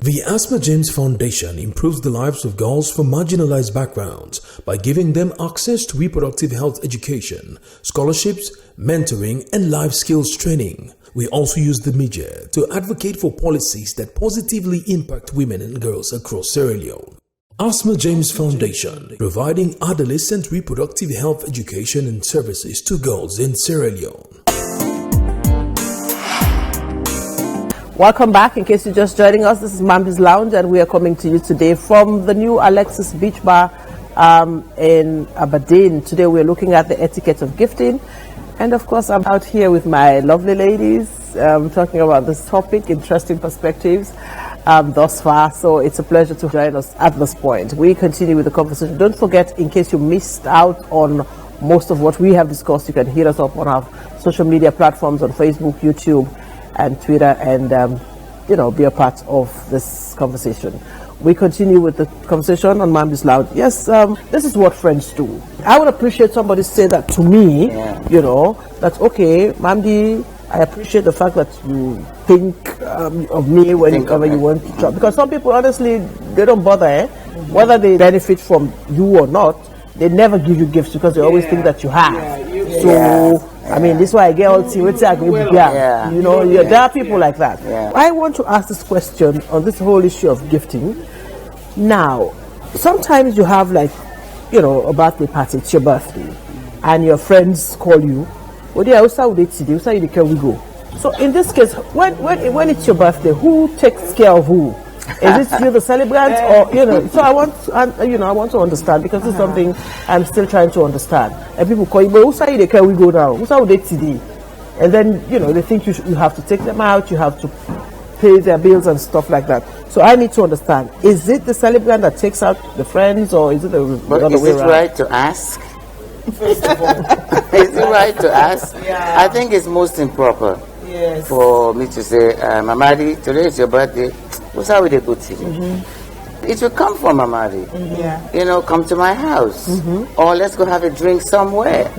The Asma James Foundation improves the lives of girls from marginalized backgrounds by giving them access to reproductive health education, scholarships, mentoring, and life skills training. We also use the media to advocate for policies that positively impact women and girls across Sierra Leone. Asma James Foundation, providing adolescent reproductive health education and services to girls in Sierra Leone. Welcome back. In case you're just joining us, this is Mamdi's Lounge, and we are coming to you today from the new Alexis Beach Bar in Aberdeen. Today we're looking at the etiquette of gifting, and of course I'm out here with my lovely ladies talking about this topic, interesting perspectives thus far. So it's a pleasure to join us at this point. We continue with the conversation. Don't forget, in case you missed out on most of what we have discussed, you can hit us up on our social media platforms on Facebook, YouTube, and Twitter, and be a part of this conversation. We continue with the conversation on Mamdi's Lounge. Yes, this is what friends do. I would appreciate somebody say that to me, that's okay, Mamdi, I appreciate the fact that you think of me whenever you want to talk. Because some people, honestly, they don't bother, whether they benefit from you or not, they never give you gifts because they always think that you have. I mean, this is why I get all serious. There are people like that. I want to ask this question on this whole issue of gifting. Now, sometimes you have a birthday party, it's your birthday, and your friends call you. So in this case, when it's your birthday, who takes care of who? Is it you, the celebrant, or So I want to understand, because it's something I'm still trying to understand. And people call you, but who say they can we go down? Who say they TD? And then they think you have to take them out, you have to pay their bills and stuff like that. So I need to understand: is it the celebrant that takes out the friends, or is it the other way around? Right to ask? First of all, is it right to ask? Yeah. I think it's most improper for me to say, Mamadi, today is your birthday. What's how we go to you? It will come from Mamadi. Come to my house, or let's go have a drink somewhere.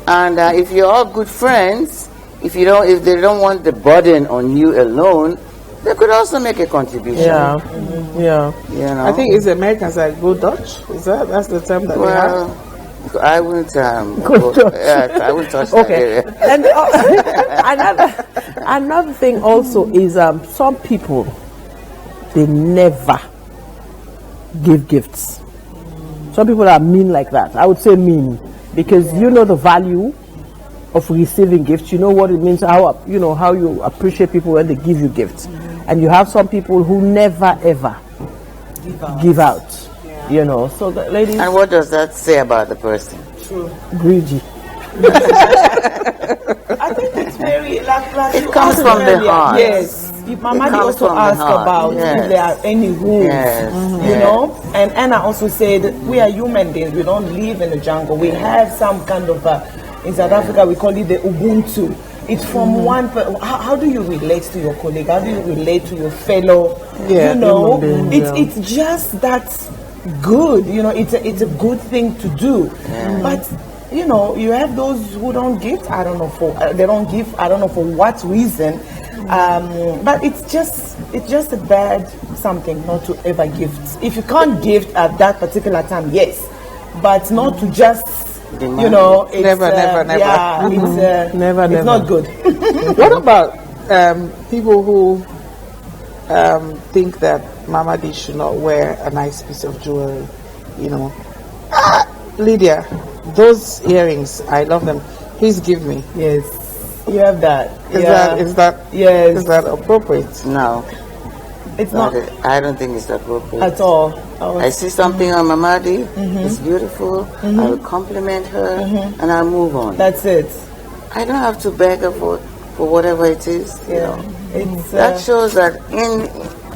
And if you're all good friends, if they don't want the burden on you alone, they could also make a contribution. I think it's Americans that go Dutch. That's the term that they have? I wouldn't. I wouldn't touch that area. And another thing also is some people, they never give gifts. Some people are mean like that. I would say mean, because you know the value of receiving gifts. You know what it means. How you appreciate people when they give you gifts, and you have some people who never ever give out. So the ladies. And what does that say about the person? True. Greedy. I think it's very like it comes from the heart. Yes. Mamadi also asked about if there are any rules, and Anna also said we are human beings. We don't live in the jungle. We have some kind of in South Africa we call it the Ubuntu. It's from one. How do you relate to your colleague? How do you relate to your fellow? It's just that good. It's a good thing to do. But you have those who don't give. I don't know they don't give. I don't know for what reason. But it's just a bad something not to ever gift. If you can't gift at that particular time, yes, but not to just it's never. Yeah, it's not good. What about people who think that Mamadi should not wear a nice piece of jewelry? Lydia, those earrings, I love them. Please give me. Yes. You have that. Is that appropriate? No. It's not. I don't think it's appropriate. At all. I see something on Mamadi, it's beautiful, I will compliment her, and I'll move on. That's it. I don't have to beg her for whatever it is. It's, that shows that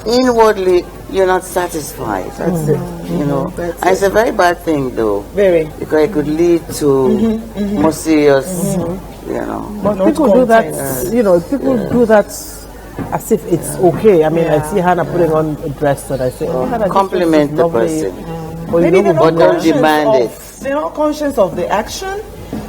inwardly you're not satisfied. That's it. And it's a very bad thing, though. Very. Because it could lead to more serious, But people do that, people do that as if it's okay. I mean, I see Hannah putting on a dress and I say, oh, Hannah, compliment the person. Maybe they're not don't demand it. They're not conscious of the action,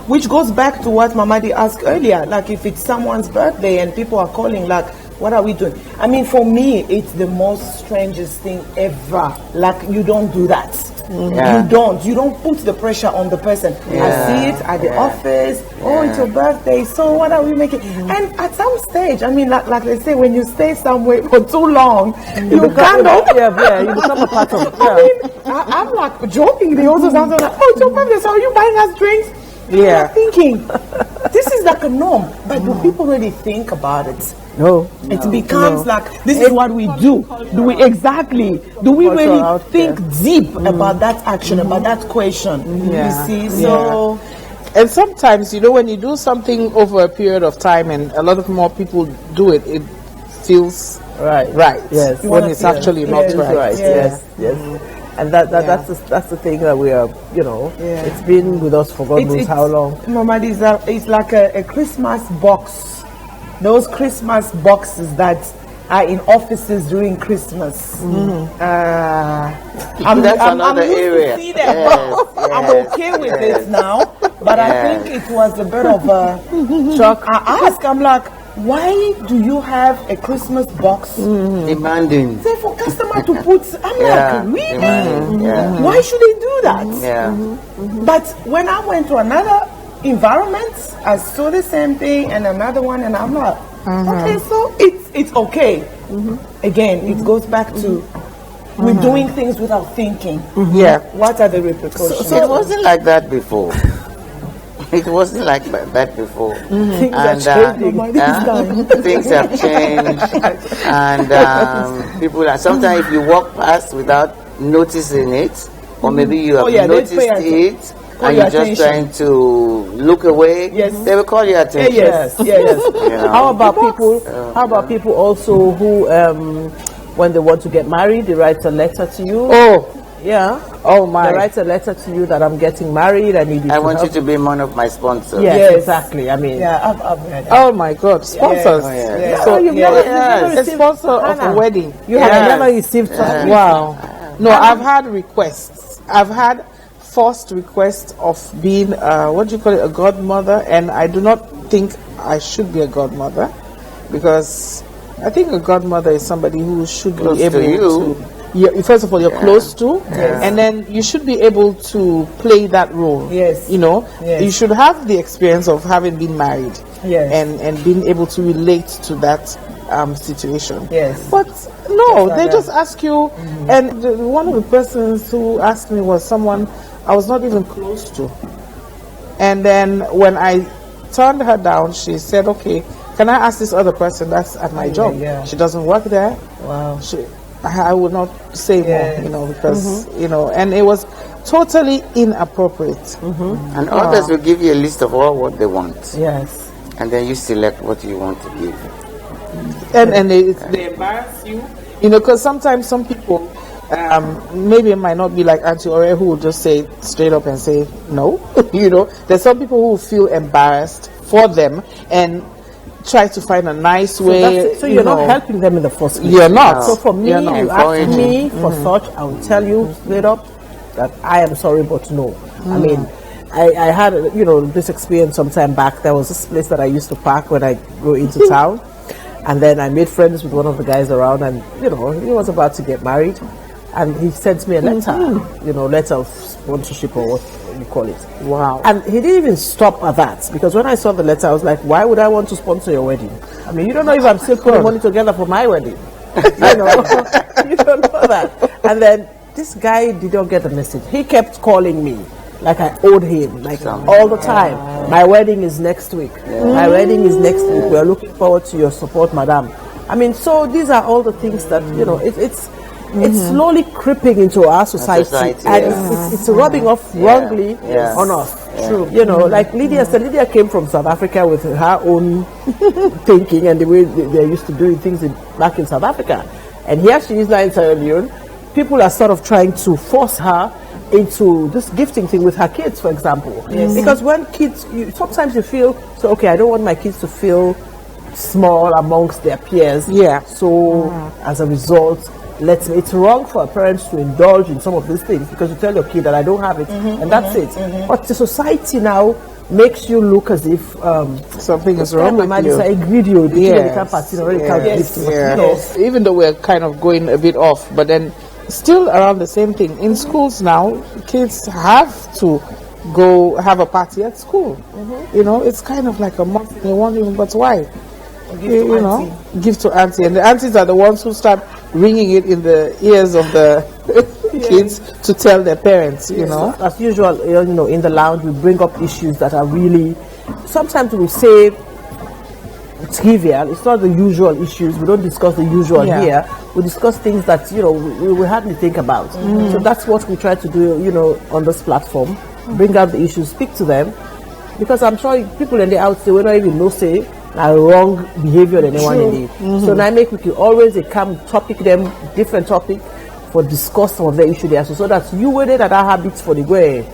which goes back to what Mamdi asked earlier. Like if it's someone's birthday and people are calling, like, what are we doing? I mean, for me, it's the most strangest thing ever. Like, you don't do that. You don't put the pressure on the person. I see it at the office. Oh, it's your birthday, so what are we making? And at some stage, I mean, like they say, when you stay somewhere for too long, you kind of you become a part of it. I mean, I'm like joking. They also sound like, oh, it's your birthday, so are you buying us drinks? Yeah. I'm thinking, this is like a norm, but do people really think about it? No. It becomes like, this is what we do. Do we really think deep about that action, about that question? You see, so... And sometimes, when you do something over a period of time and a lot of more people do it, it feels right. Yes. When it's actually not right. Yes. And that's the thing that we are, it's been with us for God knows how long. Mamdi, it's like a Christmas box. Those Christmas boxes that are in offices during Christmas. That's another area. I'm okay with it now, but I think it was a bit of a shock. I'm like, why do you have a Christmas box? Demanding. Say for customer to put, I'm like, really? Why should they do that? But when I went to another environment, I saw the same thing and another one, and I'm like, okay, so it's okay. Again, it goes back to we're doing things without thinking. What are the repercussions? So it wasn't like that before. It wasn't like that before. Things are changing. Things have changed, and people are. Sometimes if you walk past without noticing it, or maybe you have noticed it, and you're just trying to look away, they will call your attention. Yes. How about people also who, when they want to get married, they write a letter to you? Oh my! They write a letter to you that I'm getting married. I need you. I want you to be one of my sponsors. Yes, exactly. I mean, I've read that. Oh my God, sponsors! So you've never a sponsor of a wedding. You have never received. Wow. No, I've had requests. I've had forced requests of being what do you call it, a godmother, and I do not think I should be a godmother, because I think a godmother is somebody who should be able to. First of all, you're close to, and then you should be able to play that role. You should have the experience of having been married, and being able to relate to that situation. But no, they just ask you, and one of the persons who asked me was someone I was not even close to. And then when I turned her down, she said, okay, can I ask this other person that's at my job? She doesn't work there. Wow. I would not say more, because, and it was totally inappropriate. And others will give you a list of all what they want. Yes. And then you select what you want to give. And they embarrass you, because sometimes some people, maybe it might not be like Auntie Ore, who will just say straight up and say no. There's some people who feel embarrassed for them and try to find a nice way. So you're not helping them in the first place. You're not. So for me, you ask me for such, I will tell you straight up that I am sorry, but no. I mean, I had this experience some time back. There was this place that I used to park when I go into town, and then I made friends with one of the guys around, and he was about to get married, and he sent me a letter, letter of sponsorship or what you call it. Wow. And he didn't even stop at that, because when I saw the letter, I was like, why would I want to sponsor your wedding? I mean, you don't know if I'm still putting money together for my wedding. You don't know that. And then this guy did not get the message. He kept calling me like I owed him, like all the time. My wedding is next week. My wedding is next week. We are looking forward to your support, madam. I mean, so these are all the things that, it's slowly creeping into our society, and it's rubbing off wrongly on us. True. Like Lydia said, Lydia came from South Africa with her own thinking and the way they're used to doing things back in South Africa. And here she is now in Sierra Leone. People are sort of trying to force her into this gifting thing with her kids, for example. Because when kids, sometimes you feel, so okay, I don't want my kids to feel small amongst their peers. Yeah. So as a result, it's wrong for parents to indulge in some of these things because you tell your kid that I don't have it, and that's it. But the society now makes you look as if something is wrong with you. Yes. Even though we're kind of going a bit off, but then still around the same thing. In schools now, kids have to go have a party at school. You know, it's kind of like a must. They want even, but why? Give to auntie, and the aunties are the ones who start ringing it in the ears of the kids to tell their parents. You know, as usual, in the lounge we bring up issues that are really, sometimes we say trivial. It's not the usual issues. We don't discuss the usual here. We discuss things that we hardly think about. So that's what we try to do. On this platform, bring out the issues, speak to them, because I'm sure people in the outside will not even know say wrong behavior than anyone in it. So now we can always come topic them different topic for discuss some of the issue there. So that you were there that are habits for the way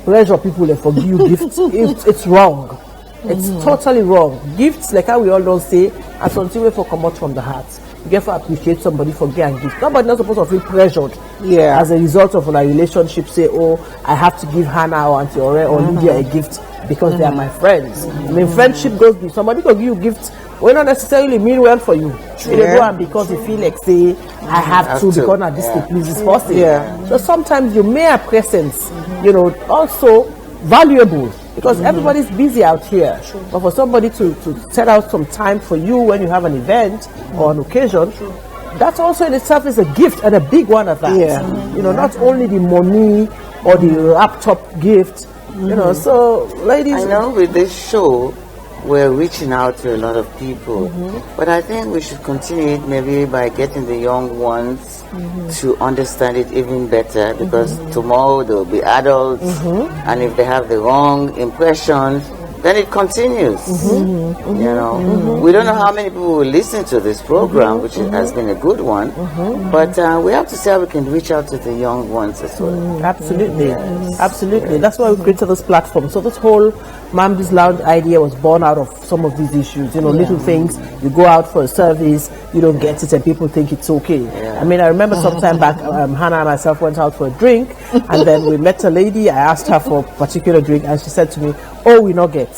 pressure people and forgive you gifts. It's wrong. It's totally wrong. Gifts, like how we all don't say, are something for come out from the heart. You get to appreciate somebody for getting gifts. Nobody's not supposed to feel pressured as a result of a relationship. Say, oh, I have to give Hannah or Auntie Ore or Lydia a gift because they are my friends. I mean, friendship goes be somebody can give you gifts will not necessarily mean well for you. They go and because you feel like say I have to because now this pleases person. So sometimes you may have presence, also valuable because everybody's busy out here. But for somebody to set out some time for you when you have an event or an occasion, that also in itself is a gift and a big one at that. Not only the money or the laptop gift. So ladies, I know with this show we're reaching out to a lot of people, but I think we should continue it maybe by getting the young ones to understand it even better, because tomorrow they'll be adults, and if they have the wrong impressions, then it continues. We don't know how many people will listen to this program, which has been a good one, but we have to see how we can reach out to the young ones as well. Absolutely. That's why we created this platform. So this whole Mamdi's Lounge idea was born out of some of these issues. Little things. You go out for a service, you don't get it, and people think it's okay. I mean, I remember some time back, Hannah and myself went out for a drink, and then we met a lady. I asked her for a particular drink, and she said to me, "Oh, we not get."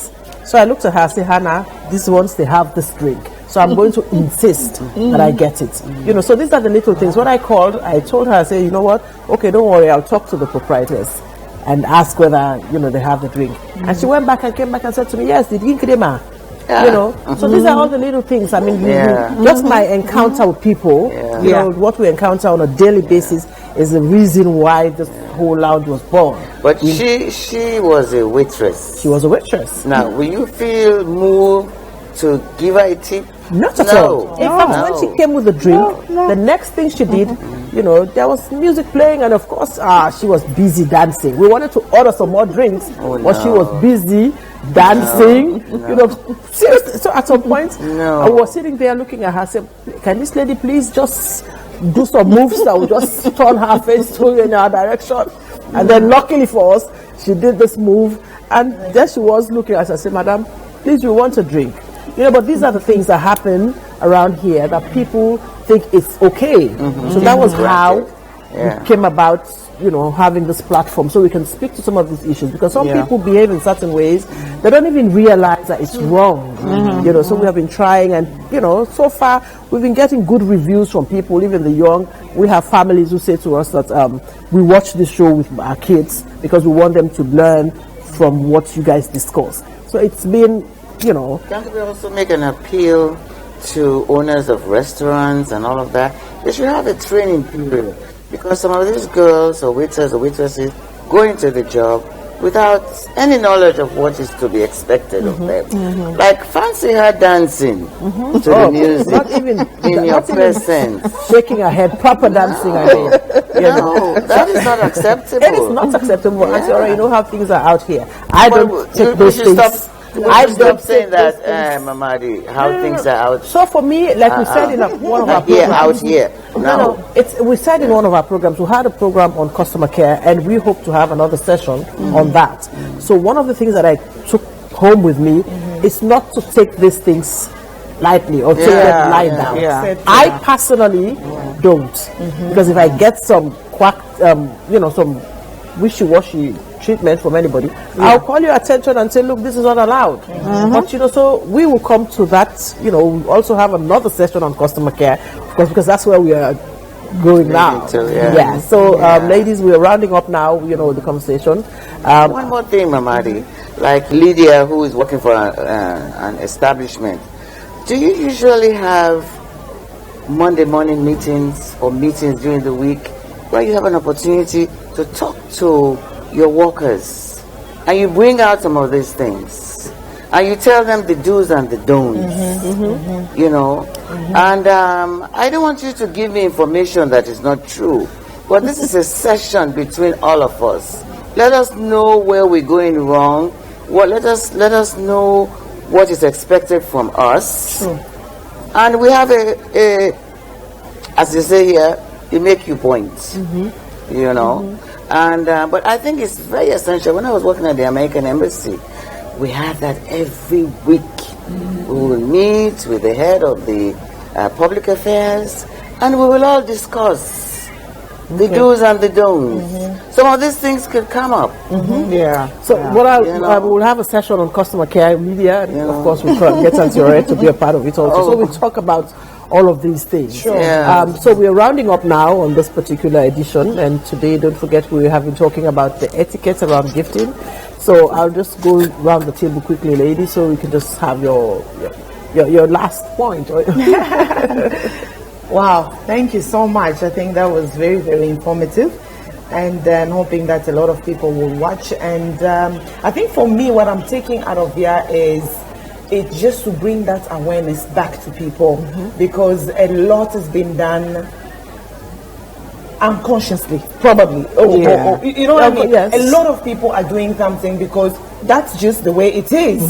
So I looked at her and said, "Hannah, these ones they have this drink, so I'm going to insist that I get it." So these are the little things. What I told her, I said, "You know what? Okay, don't worry, I'll talk to the proprietors and ask whether they have the drink." And she went back and came back and said to me, "Yes, the drink crema." So these are all the little things. I mean, just my encounter with people, what we encounter on a daily basis is the reason why this whole lounge was born. But she was a waitress. She was a waitress. Now, will you feel moved to give her a tip? Not at all. In fact, when she came with the drink, the next thing she did, there was music playing, and of course, she was busy dancing. We wanted to order some more drinks, but she was busy dancing. Seriously. So at some point, I was sitting there looking at her, saying, "Can this lady please just do some moves that will just turn her face in our direction?" And then, luckily for us, she did this move, and there she was looking at us. I said, "Madam, please, we want a drink." But these are the things that happen around here that people think it's okay. So that was how we came about, having this platform so we can speak to some of these issues, because some people behave in certain ways they don't even realize that it's wrong. So we have been trying, and so far we've been getting good reviews from people, even the young. We have families who say to us that we watch this show with our kids because we want them to learn from what you guys discuss. So it's been Can't we also make an appeal to owners of restaurants and all of that? They should have a training period, because some of these girls or waiters or waitresses go into the job without any knowledge of what is to be expected of them. Like fancy her dancing to the music, not even in your presence, shaking her head, proper dancing. No, that is not acceptable. It is not acceptable. You know how things are out here. I don't take those things. I stop saying that, Mamdi, how things are out. So for me, like we said in one of our programs, out here. No. We said in one of our programs, we had a program on customer care, and we hope to have another session on that. So one of the things that I took home with me is not to take these things lightly or take them lying down. I personally don't, because if I get some some wishy-washy treatment from anybody, I'll call your attention and say, look, this is not allowed. But so we will come to that. We also have another session on customer care, because that's where we are going now. So ladies, we are rounding up now, the conversation. One more thing, Mamdi, like Lydia, who is working for an establishment, do you usually have Monday morning meetings or meetings during the week where you have an opportunity to talk to your workers and you bring out some of these things and you tell them the do's and the don'ts, and I don't want you to give me information that is not true, but this is a session between all of us. Let us know where we're going wrong. Let us know what is expected from us, and we have a as they say here, they make you points, and but I think it's very essential. When I was working at the American Embassy, we had that every week. We will meet with the head of the public affairs, and we will all discuss the do's and the don'ts. Some of these things could come up. So what I will have a session on customer care, media, and of course we'll get Antiore to be a part of it also. So we'll talk about all of these things. So we're rounding up now on this particular edition, and today, don't forget, we have been talking about the etiquette around gifting. So I'll just go around the table quickly, ladies, so we can just have your last point. Wow, thank you so much. I think that was very, very informative, and I'm hoping that a lot of people will watch. And I think for me, what I'm taking out of here is it's just to bring that awareness back to people, because a lot has been done unconsciously, probably. You know what I mean? Yes. A lot of people are doing something because that's just the way it is,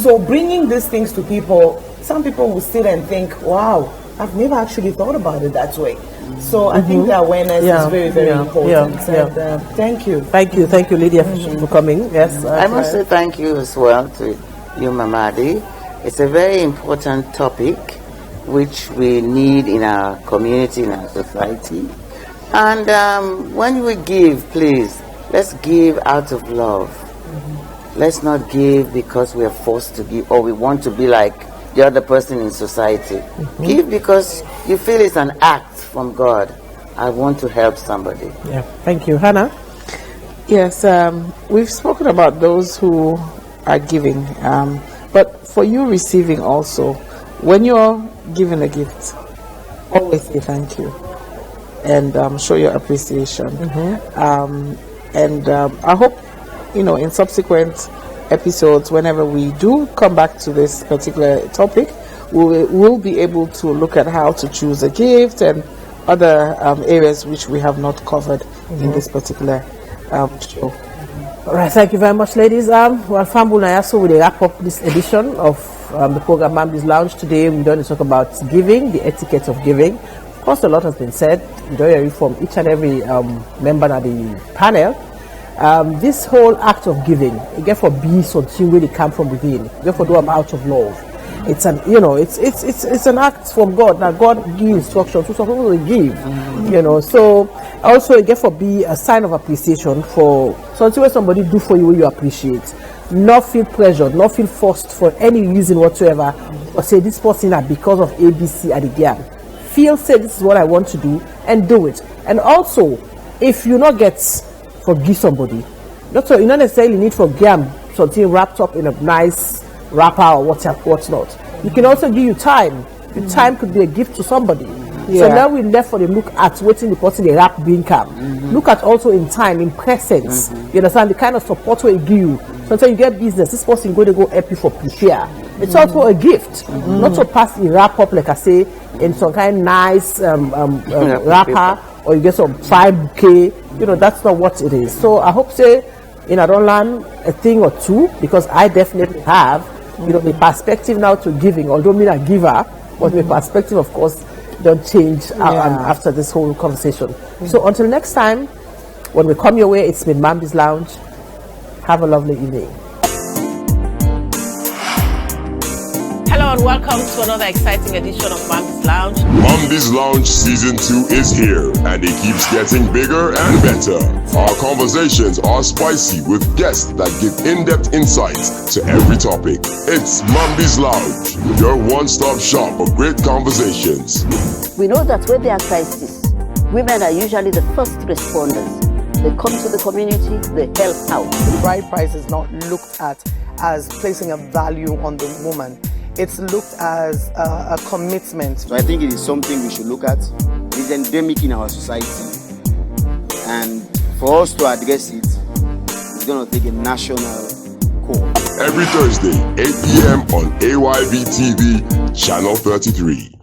So bringing these things to people, some people will sit and think, wow, I've never actually thought about it that way. So I think the awareness is very, very important. And, thank you. Thank you, Lydia, for coming. Yes, I must say thank you as well to you, Mamdi. It's a very important topic which we need in our community, in our society. And when we give, please, let's give out of love. Let's not give because we are forced to give or we want to be like the other person in society. Give because you feel it's an act from God. I want to help somebody. Thank you. Hannah? Yes, we've spoken about those who are giving, but for you receiving also, when you're given a gift, always say thank you and show your appreciation. I hope, in subsequent episodes, whenever we do come back to this particular topic, we'll be able to look at how to choose a gift and other areas which we have not covered in this particular show. All right, thank you very much, ladies. Fambu Nayaso will wrap up this edition of the program Mamdi's Lounge. Today we're going to talk about giving, the etiquette of giving. Of course, a lot has been said. You don't hear it from each and every member of the panel. This whole act of giving, it get for be something really come from within. It get for do them out of love. It's an it's an act from God. Now God gives instructions to some people will give. So also it get for be a sign of appreciation for something where somebody do for you what you appreciate. Not feel pressured, not feel forced for any reason whatsoever, or say this person are because of ABC at the game. Feel say this is what I want to do and do it. And also, if you not get forgive somebody, not you not necessarily need for game something wrapped up in a nice wrapper or what's not. You can also give you time. Your time could be a gift to somebody. So now we left for them look at waiting the person they wrap being come. Look at also in time, in presence. You understand the kind of support we give you. Sometimes you get business, this person going to go help you for share. It's also a gift, not to pass the wrap up like I say in some kind of nice wrapper, or you get some fine bouquet. That's not what it is. So I hope say I don't learn a thing or two, because I definitely have. The perspective now to giving, although me a giver, but the perspective, of course, don't change after this whole conversation. So until next time, when we come your way, it's been Mamdi's Lounge. Have a lovely evening. Hello everyone, welcome to another exciting edition of Mamdi's Lounge. Mamdi's Lounge Season 2 is here, and it keeps getting bigger and better. Our conversations are spicy with guests that give in-depth insights to every topic. It's Mamdi's Lounge, your one-stop shop for great conversations. We know that when there are crises, women are usually the first responders. They come to the community, they help out. The bride price is not looked at as placing a value on the woman. It's looked as a commitment. So I think it is something we should look at. It's endemic in our society. And for us to address it, it's going to take a national call. Every Thursday, 8 p.m. on AYV TV, Channel 33.